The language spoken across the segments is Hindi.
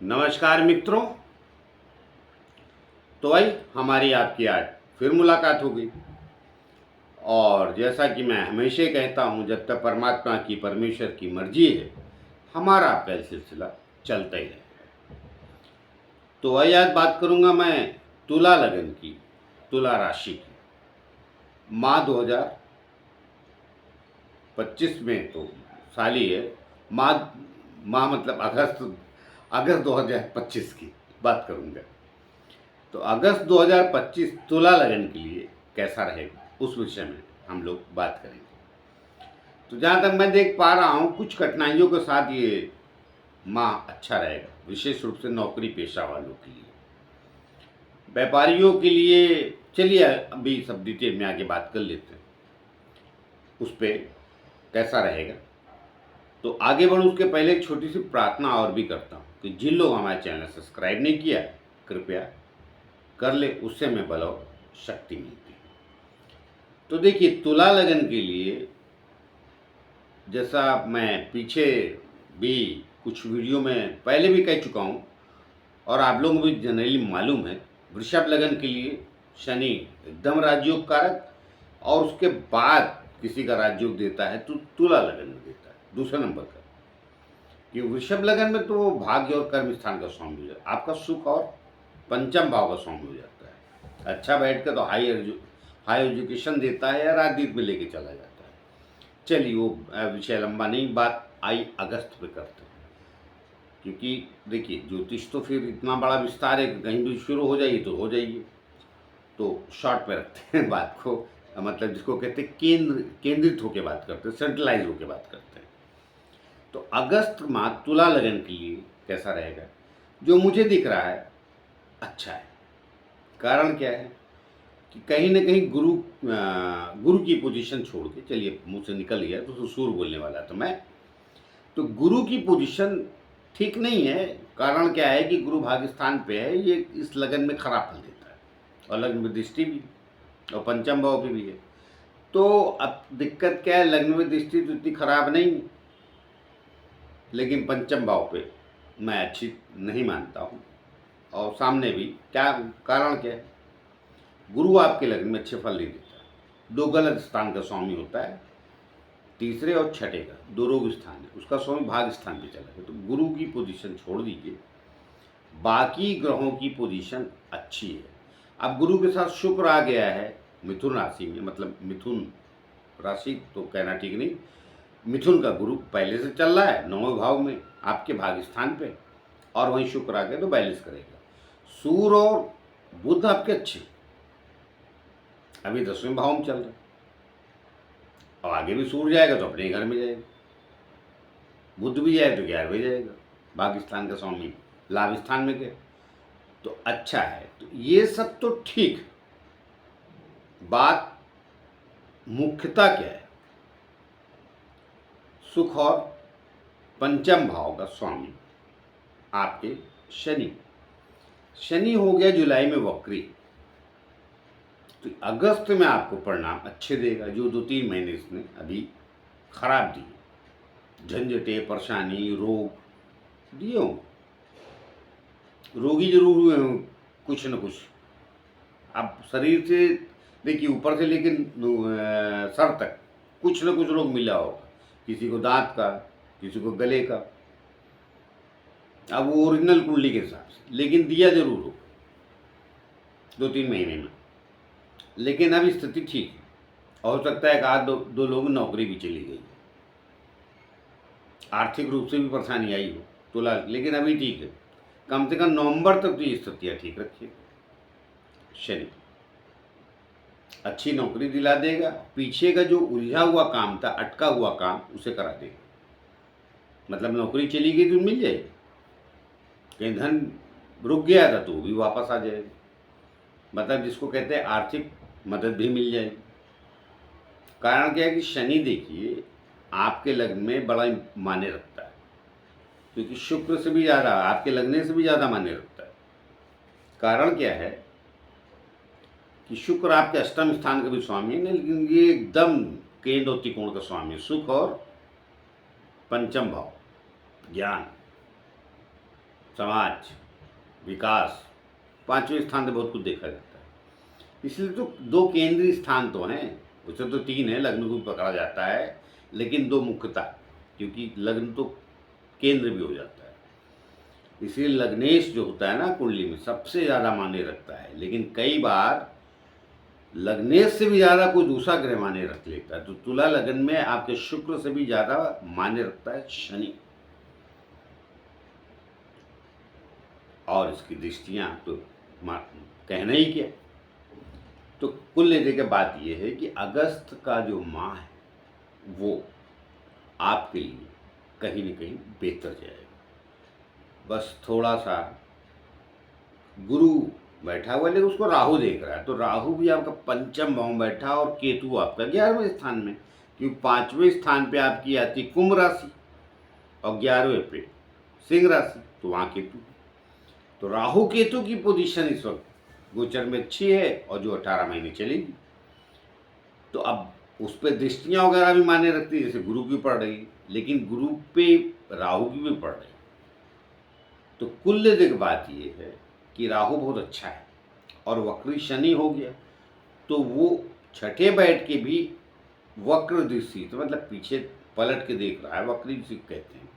नमस्कार मित्रों। तो भाई हमारी आपकी आज फिर मुलाकात हो गई और जैसा कि मैं हमेशा कहता हूँ, जब तक परमात्मा की परमेश्वर की मर्जी है हमारा आपका ये सिलसिला चलता ही रहेगा। तो वही आज बात करूँगा मैं तुला लगन की, तुला राशि की। माह 2025 में तो साल ही है। माह माह मतलब अगस्त अगस्त 2025 की बात करूँगा। तो अगस्त 2025 तुला लगन के लिए कैसा रहेगा उस विषय में हम लोग बात करेंगे। तो जहाँ तक मैं देख पा रहा हूँ, कुछ कठिनाइयों के साथ ये माह अच्छा रहेगा, विशेष रूप से नौकरी पेशा वालों के लिए। व्यापारियों के लिए चलिए अभी सब डिटेल में आगे बात कर लेते हैं उस पर कैसा रहेगा। तो आगे बढ़ूँ उसके पहले एक छोटी सी प्रार्थना और भी करता हूँ कि जिन लोग हमारे चैनल सब्सक्राइब नहीं किया कृपया कर ले, उससे हमें बल और शक्ति मिलती है। तो देखिए तुला लगन के लिए, जैसा मैं पीछे भी कुछ वीडियो में पहले भी कह चुका हूँ और आप लोगों को भी जनरली मालूम है, वृषभ लगन के लिए शनि एकदम राजयोग कारक, और उसके बाद किसी का राजयोग देता है तो तुला लगन में देता है दूसरे नंबर का। कि वृषभ लगन में तो भाग्य और कर्म स्थान का स्वामी हो जाता है, आपका सुख और पंचम भाव का स्वामी हो जाता है। अच्छा बैठ कर तो हाई एजुकेशन देता है या राजनीति में लेके चला जाता है। चलिए वो विषय लंबा नहीं, बात आई अगस्त पे करते हैं। क्योंकि देखिए ज्योतिष तो फिर इतना बड़ा विस्तार है कि कहीं भी शुरू हो जाइए तो हो जाइए। तो शॉर्ट पे रखते हैं बात को, मतलब जिसको कहते हैं केंद्रित होकर बात करते हैं, सेंट्रलाइज होकर बात करते हैं। तो अगस्त माह तुला लगन के लिए कैसा रहेगा, जो मुझे दिख रहा है अच्छा है। कारण क्या है कि कहीं ना कहीं गुरु की पोजीशन छोड़ के, चलिए मुंह से निकल गया तो सूर बोलने वाला तो मैं, तो गुरु की पोजीशन ठीक नहीं है। कारण क्या है कि गुरु भाग्य स्थान पे है, ये इस लगन में खराब फल देता है और लग्न में दृष्टि भी और पंचम भाव पे भी है। तो अब दिक्कत क्या है, लग्न में दृष्टि तो इतनी खराब नहीं, लेकिन पंचम भाव पे मैं अच्छी नहीं मानता हूँ। और सामने भी क्या कारण क्या है, गुरु आपके लग्न में अच्छे फल नहीं देता। दो गलत स्थान का स्वामी होता है, तीसरे और छठे का दो रोग स्थान है, उसका स्वामी भाग स्थान पे चला गया। तो गुरु की पोजीशन छोड़ दीजिए, बाकी ग्रहों की पोजीशन अच्छी है। अब गुरु के साथ शुक्र आ गया है मिथुन राशि में, मतलब मिथुन राशि तो कहना ठीक नहीं, मिथुन का गुरु पहले से चल रहा है 9वें भाव में आपके भाग स्थान पे, और वहीं शुक्र आ गया तो बैलेंस करेगा। सूर्य और बुध आपके अच्छे, अभी 10वें भाव में चल रहे, और आगे भी सूर्य जाएगा तो अपने घर में जाएगा, बुध भी जाए तो 11वें जाएगा, भाग्य स्थान का स्वामी लाभ स्थान में गए तो अच्छा है। तो ये सब तो ठीक, बात मुख्यता क्या है, सुख और पंचम भाव का स्वामी आपके शनि हो गया जुलाई में वक्री। तो अगस्त में आपको परिणाम अच्छे देगा, जो 2-3 महीने इसने अभी खराब दिए, झंझटे परेशानी रोग दिए हों, रोगी जरूर हुए हों कुछ न कुछ। अब शरीर से देखिए ऊपर से लेकिन सर तक कुछ न कुछ रोग मिला होगा, किसी को दांत का, किसी को गले का, अब वो ओरिजिनल कुंडली के हिसाब से, लेकिन दिया जरूर हो 2-3 महीने में। लेकिन अब स्थिति ठीक है, हो सकता है कि आज दो लोग नौकरी भी चली गई, आर्थिक रूप से भी परेशानी आई हो तुला, लेकिन अभी ठीक है। कम से कम नवंबर तक तो ये स्थितियाँ ठीक रखिए। शनि अच्छी नौकरी दिला देगा, पीछे का जो उलझा हुआ काम था, अटका हुआ काम, उसे करा देगा। मतलब नौकरी चली गई तो मिल जाएगी, कहीं धन रुक गया था तो भी वापस आ जाएगा, मतलब जिसको कहते हैं आर्थिक मदद भी मिल जाएगी। कारण क्या है कि शनि देखिए आपके लग्न में बड़ा मायने रखता है, क्योंकि शुक्र से भी ज़्यादा, आपके लगने से भी ज़्यादा मायने रखता है। कारण क्या है कि शुक्र आपके अष्टम स्थान का भी स्वामी है, लेकिन ये एकदम केंद्र और त्रिकोण का स्वामी है, सुख और पंचम भाव ज्ञान। समाज, विकास, पांचवें स्थान से बहुत कुछ देखा जाता है। इसलिए तो दो केंद्रीय स्थान तो हैं, उसे तो तीन है, लग्न को भी पकड़ा जाता है, लेकिन दो मुख्यता, क्योंकि लग्न तो केंद्र भी हो जाता है। इसलिए लग्नेश जो होता है ना कुंडली में सबसे ज़्यादा मायने रखता है, लेकिन कई बार लग्नेश से भी ज़्यादा कोई दूसरा ग्रह मायने रख लेता है। तो तुला लग्न में आपके शुक्र से भी ज़्यादा मायने रखता है शनि, और इसकी दृष्टियाँ तो कहना ही क्या। तो कुल लेने के बात यह है कि अगस्त का जो माह है वो आपके लिए कहीं न कहीं बेहतर जाएगा। बस थोड़ा सा गुरु बैठा हुआ है, लेकिन उसको राहु देख रहा है, तो राहु भी आपका पंचम भाव में बैठा और केतु आपका 11वें स्थान में, क्योंकि 5वें स्थान पे आपकी आती कुंभ राशि और 11वें पे सिंह राशि, तो वहाँ केतु। तो राहु केतु की पोजीशन इस वक्त गोचर में अच्छी है और जो 18 महीने चलेगी। तो अब उस पर दृष्टियाँ वगैरह भी माने रखती है, जैसे गुरु की पड़ रही, लेकिन गुरु पे राहु की भी पड़ रही। तो कुल लेने की बात ये है कि राहु बहुत अच्छा है और वक्री शनि हो गया, तो वो छठे बैठ के भी वक्र दृष्टि, तो मतलब पीछे पलट के देख रहा है, वक्री दृष्टि कहते हैं,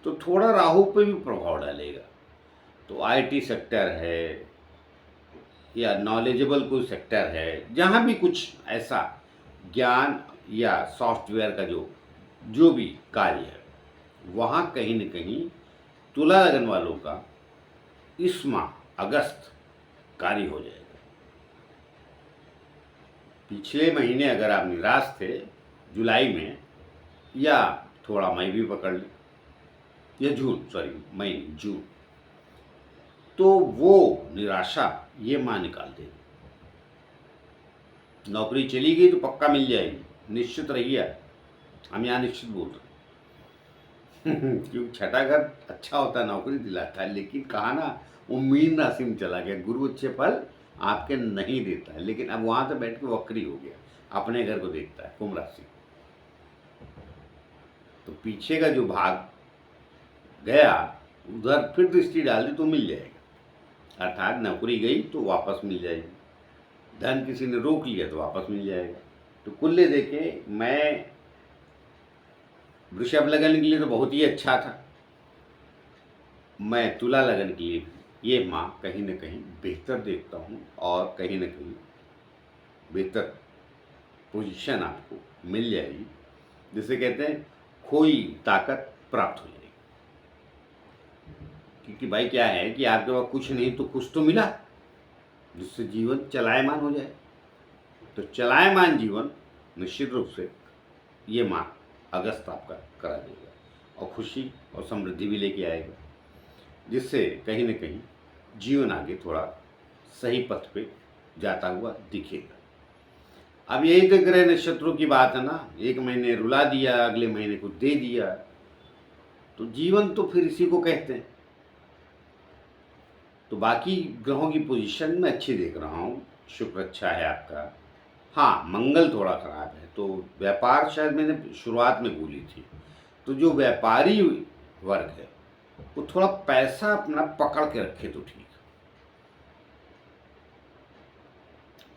तो थोड़ा राहु पे भी प्रभाव डालेगा। तो आईटी सेक्टर है या नॉलेजेबल कोई सेक्टर है, जहाँ भी कुछ ऐसा ज्ञान या सॉफ्टवेयर का जो भी कार्य है, वहाँ कहीं न कहीं तुला लगन वालों का इस माह अगस्त कार्य हो जाएगा। पिछले महीने अगर आप निराश थे जुलाई में, या थोड़ा मई भी पकड़ लें, या जून, तो वो निराशा ये माँ निकाल देगी। नौकरी चली गई तो पक्का मिल जाएगी, निश्चित रहिए। हम यहाँ निश्चित बोल रहे हैं क्योंकि छठा घर अच्छा होता है, नौकरी दिलाता है, लेकिन कहा ना वो मीन राशि में चला गया, गुरु अच्छे फल आपके नहीं देता है, लेकिन अब वहाँ से बैठ के वक्री हो गया, अपने घर को देखता है, कुंभ राशि। तो पीछे का जो भाग गया उधर फिर दृष्टि डाल दी तो मिल जाएगा, अर्थात नौकरी गई तो वापस मिल जाएगी, धन किसी ने रोक लिया तो वापस मिल जाएगा। तो कुल्ले देखे, मैं वृषभ लगन के लिए तो बहुत ही अच्छा था, मैं तुला लगन के लिए ये माह कहीं न कहीं बेहतर देखता हूँ, और कहीं न कहीं बेहतर पोजीशन आपको मिल जाएगी, जिसे कहते हैं खोई ताकत प्राप्त हो जाएगी। क्योंकि भाई क्या है कि आपके पास कुछ नहीं तो कुछ तो मिला, जिससे जीवन चलायमान हो जाए। तो चलायमान जीवन निश्चित रूप से ये माह अगस्त आपका करा देगा, और खुशी और समृद्धि भी लेके आएगा, जिससे कहीं न कहीं जीवन आगे थोड़ा सही पथ पे जाता हुआ दिखेगा। अब यही तो ग्रह नक्षत्रों की बात है ना, एक महीने रुला दिया, अगले महीने को दे दिया, तो जीवन तो फिर इसी को कहते हैं। तो बाकी ग्रहों की पोजीशन में अच्छी देख रहा हूँ, शुक्र अच्छा है आपका, हाँ मंगल थोड़ा खराब है, तो व्यापार शायद मैंने शुरुआत में बोली थी, तो जो व्यापारी वर्ग है वो थोड़ा पैसा अपना पकड़ के रखे तो ठीक।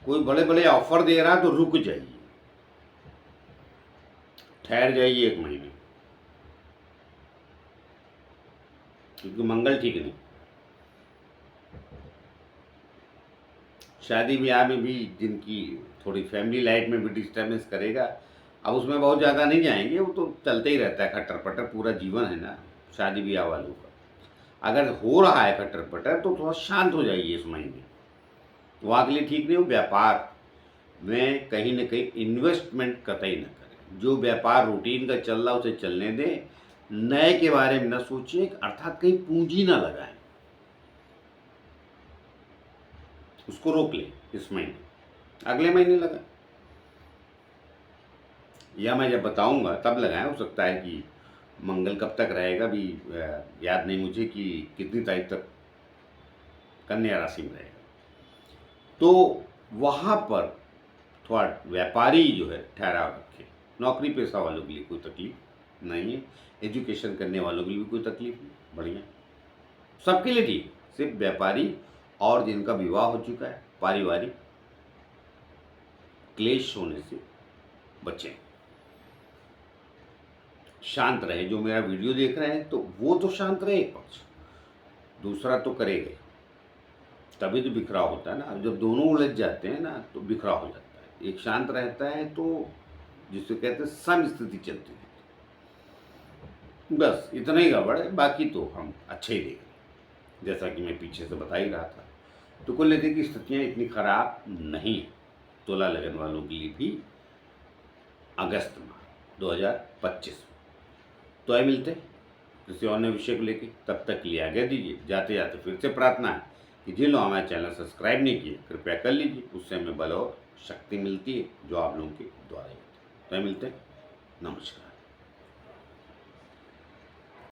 कोई बड़े बड़े ऑफर दे रहा है तो रुक जाइए, ठहर जाइए एक महीने, क्योंकि मंगल ठीक नहीं। शादी ब्याह में भी जिनकी थोड़ी फैमिली लाइफ में भी डिस्टर्बेंस करेगा, अब उसमें बहुत ज़्यादा नहीं जाएंगे, वो तो चलते ही रहता है, खट्टर पट्टर पूरा जीवन है ना शादी ब्याह वालों का। अगर हो रहा है खट्टर पट्टर तो थोड़ा शांत हो जाइए इस महीने, वहाँ के लिए ठीक नहीं हो। व्यापार में कहीं न कहीं इन्वेस्टमेंट कतई न करें, जो व्यापार रूटीन का चल रहा है उसे चलने दें, नए के बारे में न सोचें, अर्थात कहीं पूंजी ना लगाएं, उसको रोक लें इस महीने, अगले महीने लगाएं, या मैं जब बताऊंगा तब लगाएं। हो सकता है कि मंगल कब तक रहेगा भी याद नहीं मुझे कि कितनी तारीख तक कन्या राशि में रहेगा, तो वहाँ पर थोड़ा व्यापारी जो है ठहराव रखे। नौकरी पेशा वालों के लिए कोई तकलीफ नहीं है, एजुकेशन करने वालों के लिए भी कोई तकलीफ नहीं, बढ़िया। सबके लिए ठीक, सिर्फ व्यापारी और जिनका विवाह हो चुका है, पारिवारिक क्लेश होने से बचें, शांत रहे। जो मेरा वीडियो देख रहे हैं तो वो तो शांत रहे एक पक्ष, दूसरा तो करेगा, तभी तो बिखराव होता है ना। जब दोनों उलझ जाते हैं ना तो बिखराव हो जाता है। एक शांत रहता है तो जिसे कहते हैं सम स्थिति चलती है। बस इतना ही गड़बड़ है, बाकी तो हम अच्छे ही देख रहे हैं, जैसा कि मैं पीछे से बता ही रहा था। तो कुल लेते की स्थितियाँ इतनी खराब नहीं है तुला लगन वालों के लिए भी अगस्त माह 2025 में। तो आए मिलते हैं किसी और नए विषय को लेकर, तब तक के लिए आज्ञा दीजिए। जाते जाते फिर से प्रार्थना है कि जिन लोग हमारे चैनल सब्सक्राइब नहीं किए कृपया कर लीजिए, उससे हमें बल और शक्ति मिलती है जो आप लोगों के द्वारा ही होती है। तो मिलते हैं, नमस्कार।